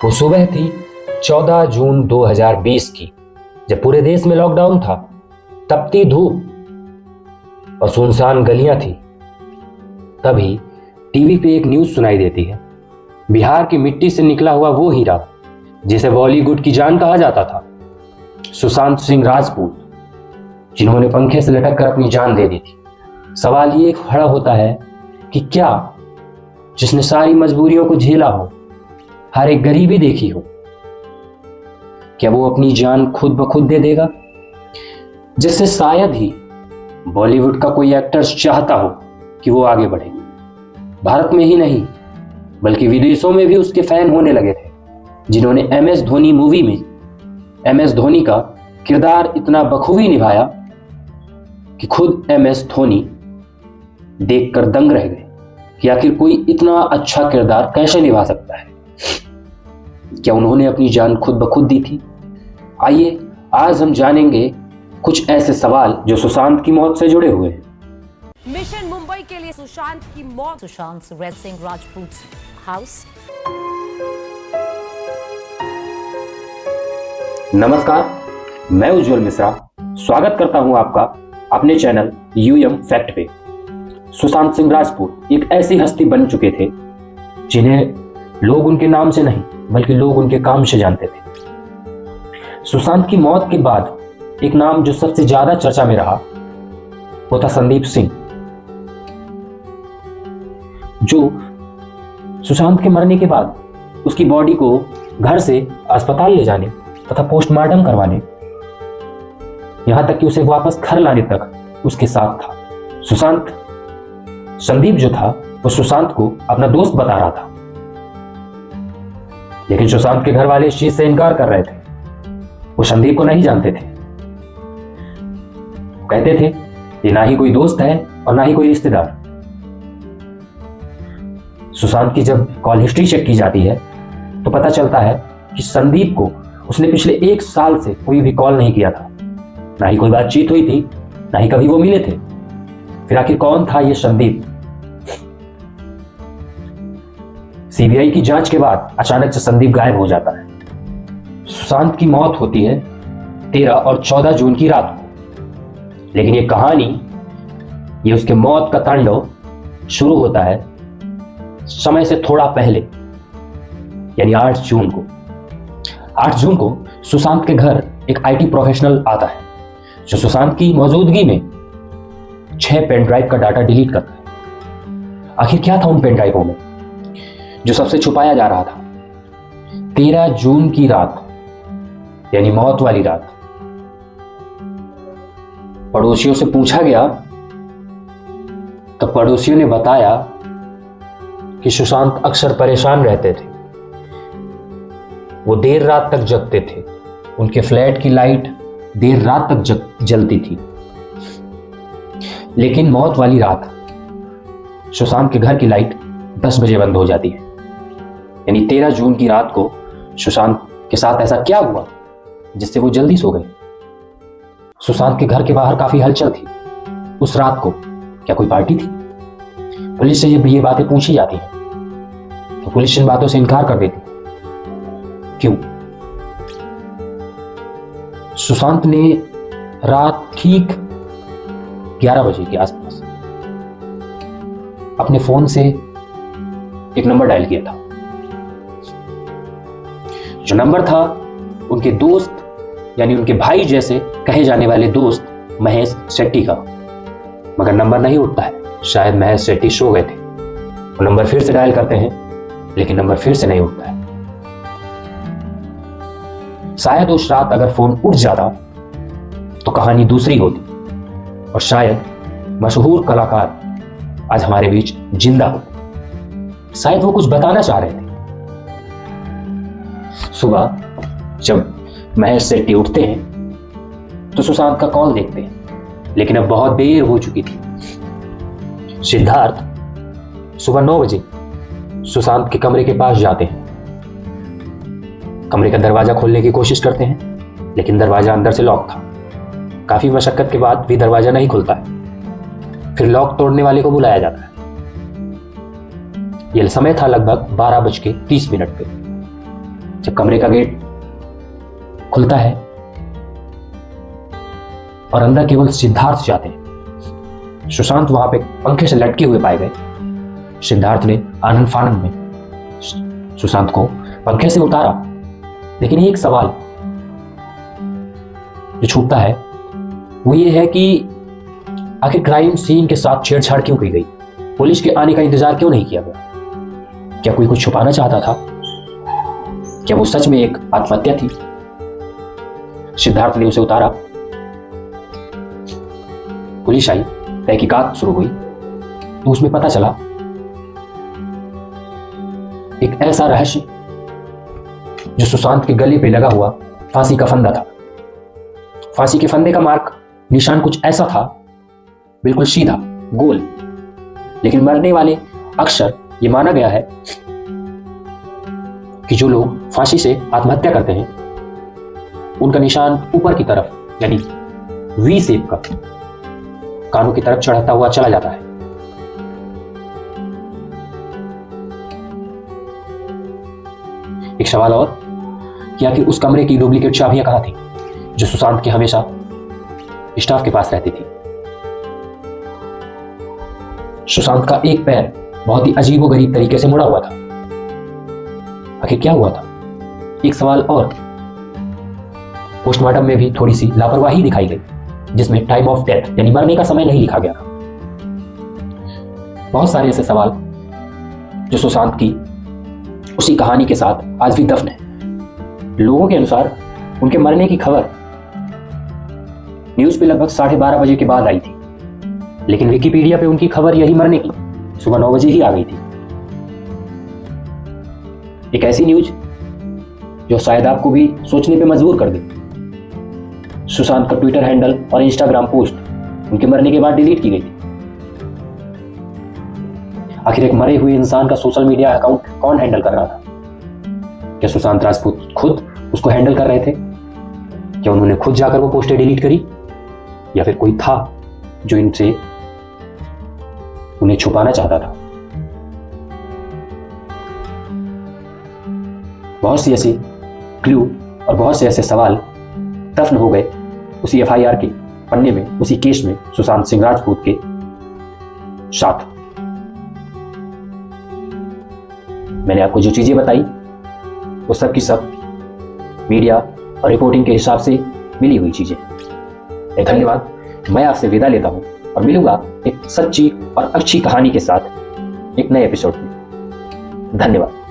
वो सुबह थी 14 जून 2020 की, जब पूरे देश में लॉकडाउन था। तपती धूप और सुनसान गलियां थी। तभी टीवी पे एक न्यूज सुनाई देती है। बिहार की मिट्टी से निकला हुआ वो हीरा जिसे बॉलीवुड की जान कहा जाता था, सुशांत सिंह राजपूत, जिन्होंने पंखे से लटक कर अपनी जान दे दी थी। सवाल ये खड़ा होता है कि क्या जिसने सारी मजबूरियों को झेला हो, हर एक गरीबी देखी हो, क्या वो अपनी जान खुद ब खुद दे देगा? जिससे शायद ही बॉलीवुड का कोई एक्टर चाहता हो कि वो आगे बढ़े। भारत में ही नहीं बल्कि विदेशों में भी उसके फैन होने लगे थे, जिन्होंने MS धोनी मूवी में MS धोनी का किरदार इतना बखूबी निभाया कि खुद MS धोनी देखकर दंग रह गए कि आखिर कोई इतना अच्छा किरदार कैसे निभा सकता है। क्या उन्होंने अपनी जान खुद ब खुद दी थी? आइए आज हम जानेंगे कुछ ऐसे सवाल जो सुशांत की मौत से जुड़े हुए हैं। मिशन मुंबई के लिए सुशांत की मौत। सुशांत सिंह राजपूत हाउस। नमस्कार, मैं उज्जवल मिश्रा स्वागत करता हूं आपका अपने चैनल UM फैक्ट पे। सुशांत सिंह राजपूत एक ऐसी हस्ती बन चुके थे जिन्हें लोग उनके नाम से नहीं बल्कि लोग उनके काम से जानते थे। सुशांत की मौत के बाद एक नाम जो सबसे ज्यादा चर्चा में रहा वो था संदीप सिंह, जो सुशांत के मरने के बाद उसकी बॉडी को घर से अस्पताल ले जाने तथा पोस्टमार्टम करवाने, यहां तक कि उसे वापस घर लाने तक उसके साथ था। संदीप जो था वो सुशांत को अपना दोस्त बता रहा था, लेकिन सुशांत के घर वाले इस चीज से इनकार कर रहे थे। वो संदीप को नहीं जानते थे। कहते थे ये ना ही कोई दोस्त है और ना ही कोई रिश्तेदार। सुशांत की जब कॉल हिस्ट्री चेक की जाती है तो पता चलता है कि संदीप को उसने पिछले 1 साल से कोई भी कॉल नहीं किया था, ना ही कोई बातचीत हुई थी, ना ही कभी वो मिले थे। फिर आखिर कौन था ये संदीप? CBI की जांच के बाद अचानक से संदीप गायब हो जाता है। सुशांत की मौत होती है 13 और 14 जून की रात को, लेकिन ये कहानी, ये उसके मौत का तांडव शुरू होता है समय से थोड़ा पहले, यानी 8 जून को। 8 जून को सुशांत के घर एक IT प्रोफेशनल आता है जो सुशांत की मौजूदगी में 6 पेन ड्राइव का डाटा डिलीट करता है। आखिर क्या था उन पेन ड्राइवों में जो सबसे छुपाया जा रहा था? 13 जून की रात, यानी मौत वाली रात, पड़ोसियों से पूछा गया तो पड़ोसियों ने बताया कि सुशांत अक्सर परेशान रहते थे। वो देर रात तक जगते थे। उनके फ्लैट की लाइट देर रात तक जलती थी। लेकिन मौत वाली रात सुशांत के घर की लाइट 10 बजे बंद हो जाती है। यानी 13 जून की रात को सुशांत के साथ ऐसा क्या हुआ जिससे वो जल्दी सो गए? सुशांत के घर के बाहर काफी हलचल थी। उस रात को क्या कोई पार्टी थी? पुलिस से जब ये बातें पूछी जाती हैं तो पुलिस इन बातों से इनकार कर देती। क्यों? सुशांत ने रात ठीक 11 बजे के आसपास अपने फोन से एक नंबर डायल किया था। जो नंबर था उनके दोस्त, यानी उनके भाई जैसे कहे जाने वाले दोस्त महेश शेट्टी का। मगर नंबर नहीं उठता है। शायद महेश शेट्टी सो गए थे। वो नंबर फिर से डायल करते हैं, लेकिन नंबर फिर से नहीं उठता है। शायद उस रात अगर फोन उठ जाता तो कहानी दूसरी होती और शायद मशहूर कलाकार आज हमारे बीच जिंदा होते। शायद वो कुछ बताना चाह रहे थे। सुबह जब महेश शेट्टी उठते हैं तो सुशांत का कॉल देखते हैं, लेकिन अब बहुत देर हो चुकी थी। सिद्धार्थ सुबह 9 बजे सुशांत के कमरे के पास जाते हैं। कमरे का दरवाजा खोलने की कोशिश करते हैं, लेकिन दरवाजा अंदर से लॉक था। काफी मशक्कत के बाद भी दरवाजा नहीं खुलता है। फिर लॉक तोड़ने वाले को बुलाया जाता है। यह समय था लगभग 12:30 पे। जब कमरे का गेट खुलता है और अंदर केवल सिद्धार्थ जाते हैं। सुशांत वहां पे पंखे से लटके हुए पाए गए। सिद्धार्थ ने आनंद फानंद में सुशांत को पंखे से उतारा, लेकिन एक सवाल जो छूटता है वो ये है कि आखिर क्राइम सीन के साथ छेड़छाड़ क्यों की गई? पुलिस के आने का इंतजार क्यों नहीं किया गया? क्या कोई कुछ छुपाना चाहता था? क्या वो सच में एक आत्महत्या थी? सिद्धार्थ ने उसे उतारा, पुलिस आई, तहकीकात शुरू हुई, तो उसमें पता चला एक ऐसा रहस्य जो सुशांत के गले पे लगा हुआ फांसी का फंदा था। फांसी के फंदे का मार्क निशान कुछ ऐसा था, बिल्कुल सीधा गोल, लेकिन मरने वाले अक्सर ये माना गया है कि जो लोग फांसी से आत्महत्या करते हैं उनका निशान ऊपर की तरफ, यानी वी शेप का, कानों की तरफ चढ़ता हुआ चला जाता है। एक सवाल और, क्या कि उस कमरे की डुप्लीकेट चाबियां कहां थी जो सुशांत के हमेशा स्टाफ के पास रहती थी? सुशांत का एक पैर बहुत ही अजीबोगरीब तरीके से मुड़ा हुआ था। आखिर क्या हुआ था? एक सवाल और, पोस्टमार्टम में भी थोड़ी सी लापरवाही दिखाई गई, जिसमें टाइम ऑफ डेथ यानी मरने का समय नहीं लिखा गया था। बहुत सारे ऐसे सवाल जो सुशांत की उसी कहानी के साथ आज भी दफन है। लोगों के अनुसार उनके मरने की खबर न्यूज पे लगभग 12:30 बजे के बाद आई थी, लेकिन विकिपीडिया पे उनकी खबर यही मरने की सुबह 9 बजे ही आ गई थी। एक ऐसी न्यूज जो शायद आपको भी सोचने पे मजबूर कर दे। सुशांत का ट्विटर हैंडल और इंस्टाग्राम पोस्ट उनके मरने के बाद डिलीट की गई थी। आखिर एक मरे हुए इंसान का सोशल मीडिया अकाउंट कौन हैंडल कर रहा था? क्या सुशांत राजपूत खुद उसको हैंडल कर रहे थे? क्या उन्होंने खुद जाकर वो पोस्टें डिलीट करी, या फिर कोई था जो इनसे उन्हें छुपाना चाहता था? बहुत सी ऐसी क्लू और बहुत से ऐसे सवाल दफन हो गए उसी एफआईआर के पन्ने में, उसी केस में सुशांत सिंह राजपूत के साथ। मैंने आपको जो चीजें बताई वो सब की सब मीडिया और रिपोर्टिंग के हिसाब से मिली हुई चीजें। धन्यवाद। मैं आपसे विदा लेता हूं और मिलूंगा एक सच्ची और अच्छी कहानी के साथ एक नए एपिसोड में। धन्यवाद।